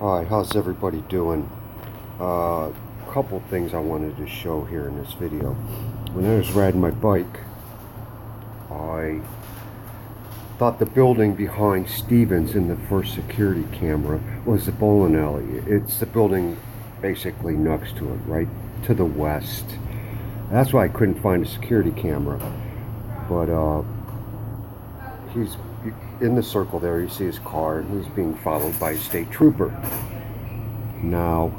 Hi, how's everybody doing? A couple things I wanted to show here in this video. When I was riding my bike, I thought the building behind Stevens in the first security camera was the bowling alley. It's the building basically next to it, right to the west. That's why I couldn't find a security camera. But he's in the circle there. You see his car, and he's being followed by a state trooper. Now,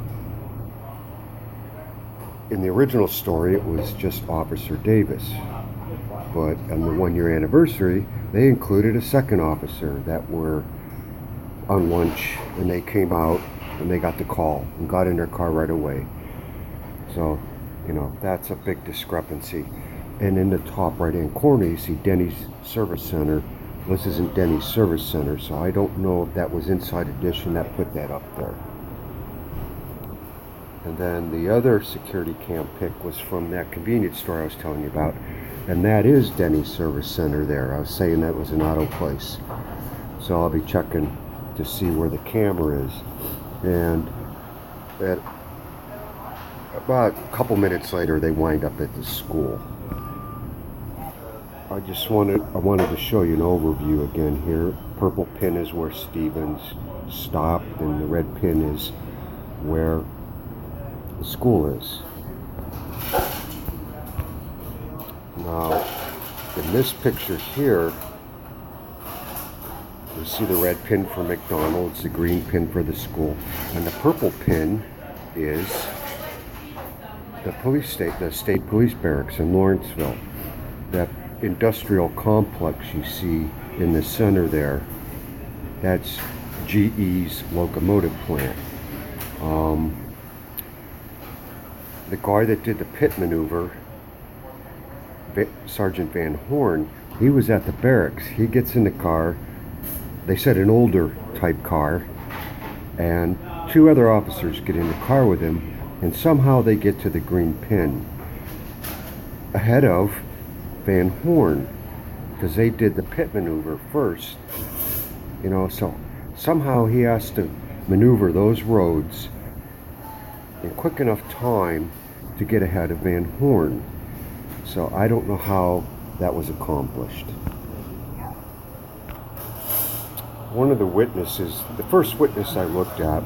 in the original story, it was just Officer Davis. But on the 1 year anniversary, they included a second officer that were on lunch, and they came out and they got the call and got in their car right away. So, that's a big discrepancy. And in the top right hand corner, you see Denny's Service Center. This isn't Denny's Service Center, so I don't know if that was Inside Edition that put that up there. And then the other security cam pic was from that convenience store I was telling you about. And that is Denny's Service Center there. I was saying that was an auto place. So I'll be checking to see where the camera is. And at about a couple minutes later, they wind up at the school. I wanted to show you an overview again here. Purple pin is where Stevens stopped, and the red pin is where the school is. Now, in this picture here, you see the red pin for McDonald's, the green pin for the school, and the purple pin is the state police barracks in Lawrenceville. That industrial complex you see in the center there, that's GE's locomotive plant. The guy that did the pit maneuver, Sergeant Van Horn, he was at the barracks. He gets in the car, they said an older type car, and two other officers get in the car with him, and somehow they get to the green pin ahead of Van Horn, because they did the pit maneuver first. So somehow he has to maneuver those roads in quick enough time to get ahead of Van Horn. So I don't know how that was accomplished. One of the witnesses, the first witness I looked at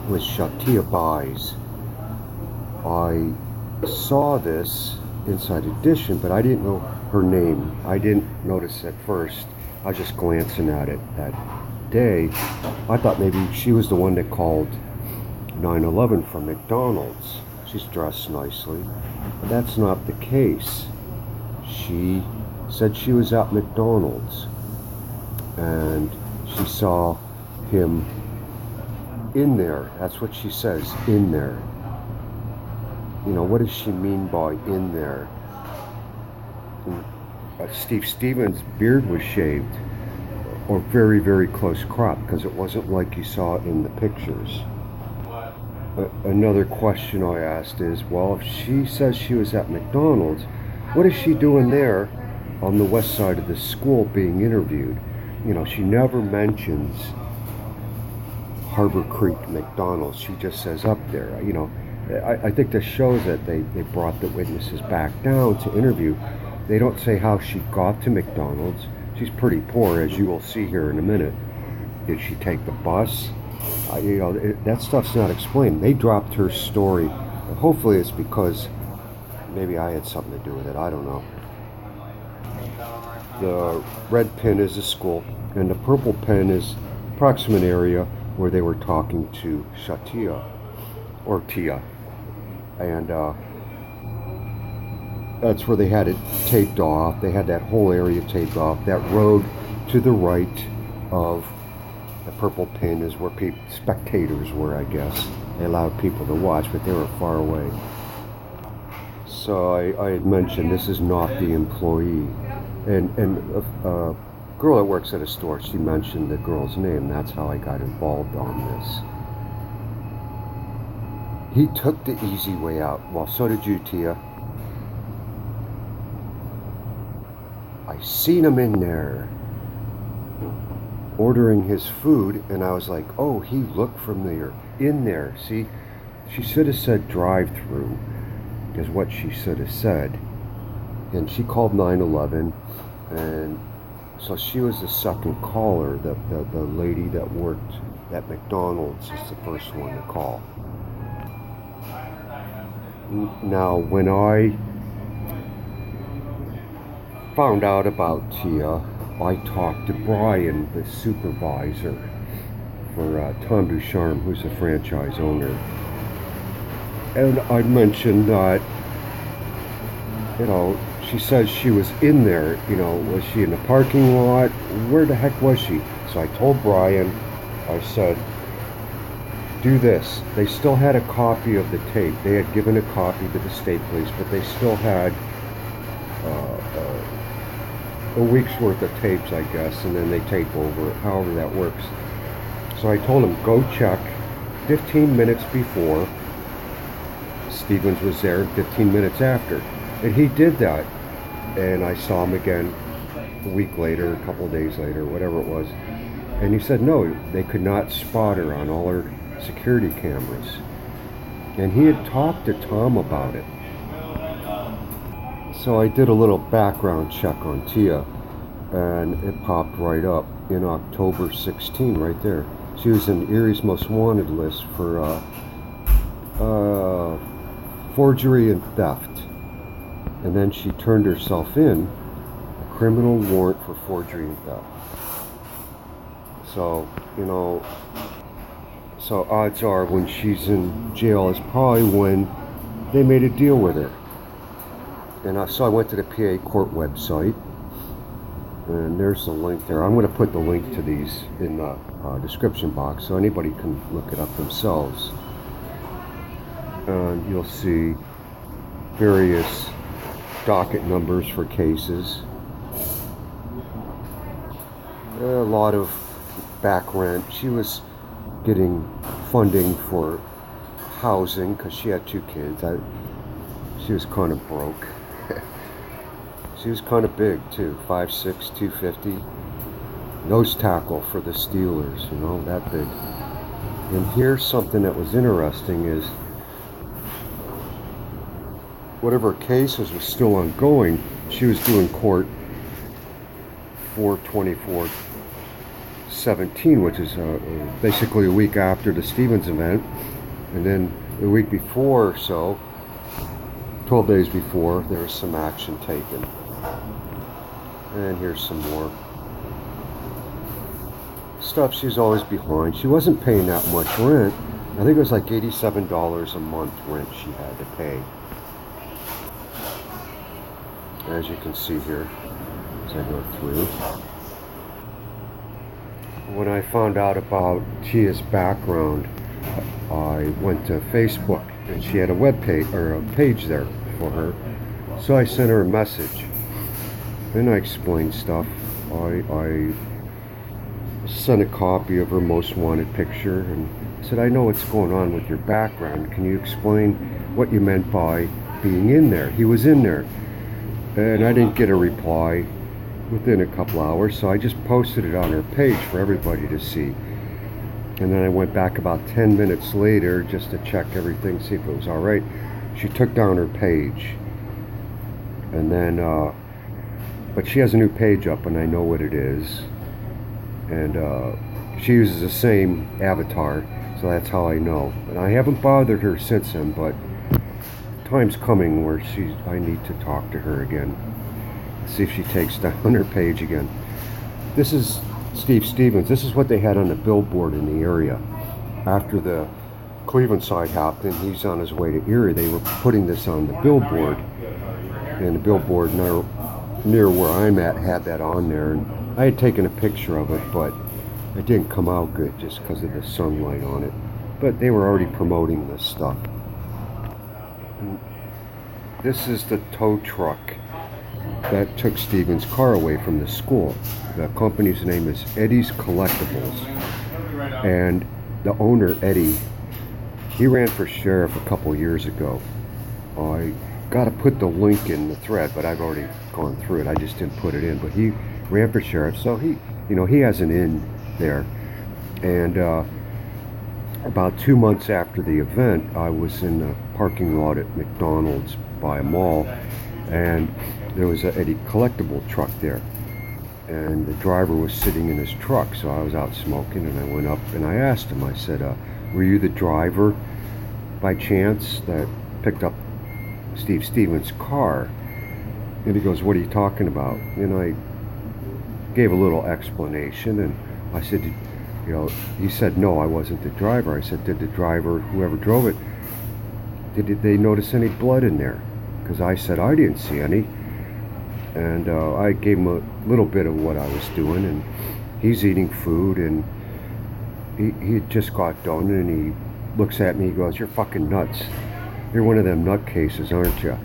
was Shatia Baez. I saw this Inside Edition, but I didn't know her name. I didn't notice at first. I was just glancing at it that day. I thought maybe she was the one that called 911 from McDonald's. She's dressed nicely, but that's not the case. She said she was at McDonald's and she saw him in there. That's what she says, in there. What does she mean by in there? Stevens' beard was shaved, or very, very close crop, because it wasn't like you saw in the pictures. Another question I asked is, well, if she says she was at McDonald's, what is she doing there on the west side of the school being interviewed? She never mentions Harbor Creek McDonald's. She just says up there. I think this shows that they brought the witnesses back down to interview. They don't say how she got to McDonald's. She's pretty poor, as you will see here in a minute. Did she take the bus? That stuff's not explained. They dropped her story. Hopefully it's because maybe I had something to do with it. I don't know. The red pin is the school, and the purple pin is approximate area where they were talking to Shatia, or Tia. And that's where they had it taped off. They had that whole area taped off. That road to the right of the purple pin is where spectators were, I guess. They allowed people to watch, but they were far away. So I had mentioned this is not the employee. And a girl that works at a store, she mentioned the girl's name. That's how I got involved on this. He took the easy way out. Well, so did you, Tia. I seen him in there. ordering his food, and I was like, oh, he looked familiar in there. See, she should have said drive-through, is what she should have said. And she called 911, and so she was the second caller. The lady that worked at McDonald's is the first one to call. Now, when I found out about Tia, I talked to Brian, the supervisor for Tom Ducharme, who's the franchise owner. And I mentioned that, she says she was in there, was she in the parking lot? Where the heck was she? So I told Brian, I said, do this. They still had a copy of the tape. They had given a copy to the state police, but they still had a week's worth of tapes, I guess, and then they tape over it, however that works. So I told him, go check 15 minutes before Stephens was there and 15 minutes after. And he did that. And I saw him again a week later, a couple of days later, whatever it was. And he said, no, they could not spot her on all her security cameras. And he had talked to Tom about it. So I did a little background check on Tia, and it popped right up in October 16, right there. She was in Erie's Most Wanted list for forgery and theft. And then she turned herself in, a criminal warrant for forgery and theft. So, so odds are when she's in jail is probably when they made a deal with her. And so I went to the PA court website, and there's the link there. I'm going to put the link to these in the description box so anybody can look it up themselves. And you'll see various docket numbers for cases. A lot of back rent. She was getting funding for housing because she had 2 kids. She was kind of broke. She was kind of big too, 5'6", 250. Nose tackle for the Steelers, that big. And here's something that was interesting is whatever cases was still ongoing, she was doing court 4/24/17, which is basically a week after the Stephens event. And then the week before or so, 12 days before, there was some action taken. And here's some more stuff. She's always behind. She wasn't paying that much rent. I think it was like $87 a month rent she had to pay. As you can see here, as I go through. When I found out about Tia's background, I went to Facebook, and she had a web page or a page there for her. So I sent her a message, and I explained stuff. I sent a copy of her most wanted picture and said, I know what's going on with your background. Can you explain what you meant by being in there? He was in there. And I didn't get a reply within a couple hours, so I just posted it on her page for everybody to see. And then I went back about 10 minutes later just to check everything, see if it was all right. She took down her page. And then, but she has a new page up, and I know what it is. And she uses the same avatar, so that's how I know. And I haven't bothered her since then, but time's coming where I need to talk to her again. See if she takes down her page again. This is Steve Stephens. This is what they had on the billboard in the area. After the Cleveland side happened, he's on his way to Erie. They were putting this on the billboard. And the billboard near where I'm at had that on there. And I had taken a picture of it, but it didn't come out good just because of the sunlight on it. But they were already promoting this stuff. This is the tow truck that took Stephens' car away from the school. The company's name is Eddie's Collectibles. And the owner, Eddie, he ran for sheriff a couple years ago. I got to put the link in the thread, but I've already gone through it. I just didn't put it in. But he ran for sheriff, so he has an in there. And about 2 months after the event, I was in a parking lot at McDonald's by a mall, and there was a Eddie collectible truck there. And the driver was sitting in his truck, so I was out smoking, and I went up and I asked him, I said, were you the driver by chance that picked up SStephens' car? And he goes, what are you talking about? And I gave a little explanation, and I said, he said, no, I wasn't the driver. I said, did the driver, whoever drove it, did they notice any blood in there? Because I said I didn't see any. And I gave him a little bit of what I was doing, and he's eating food, and he had just got done, and he looks at me, he goes, you're fucking nuts. You're one of them nutcases, aren't you?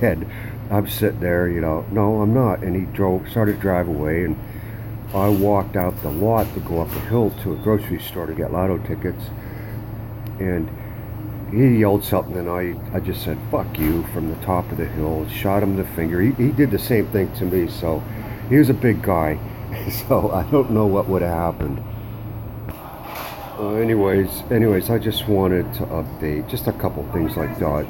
And I'm sitting there, no, I'm not. And he started to drive away, and I walked out the lot to go up the hill to a grocery store to get lotto tickets. And he yelled something, and I just said, fuck you, from the top of the hill, shot him the finger. He did the same thing to me, so he was a big guy. So I don't know what would have happened. Anyways, I just wanted to update just a couple things like that.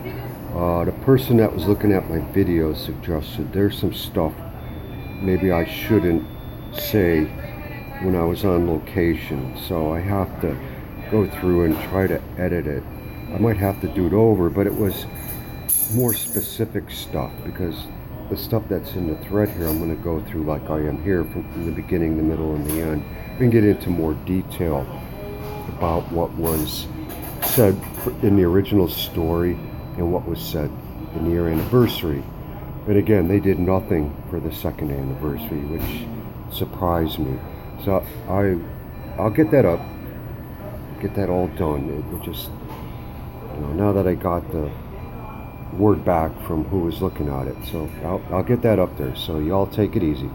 The person that was looking at my video suggested there's some stuff maybe I shouldn't say when I was on location, so I have to go through and try to edit it. I might have to do it over, but it was more specific stuff, because the stuff that's in the thread here I'm going to go through like I am here, from the beginning, the middle, and the end, and get into more detail about what was said in the original story and what was said in the year anniversary. And again, they did nothing for the second anniversary, which surprised me. So I'll get that up, get that all done. It just, now that I got the word back from who was looking at it, so I'll get that up there. So y'all take it easy.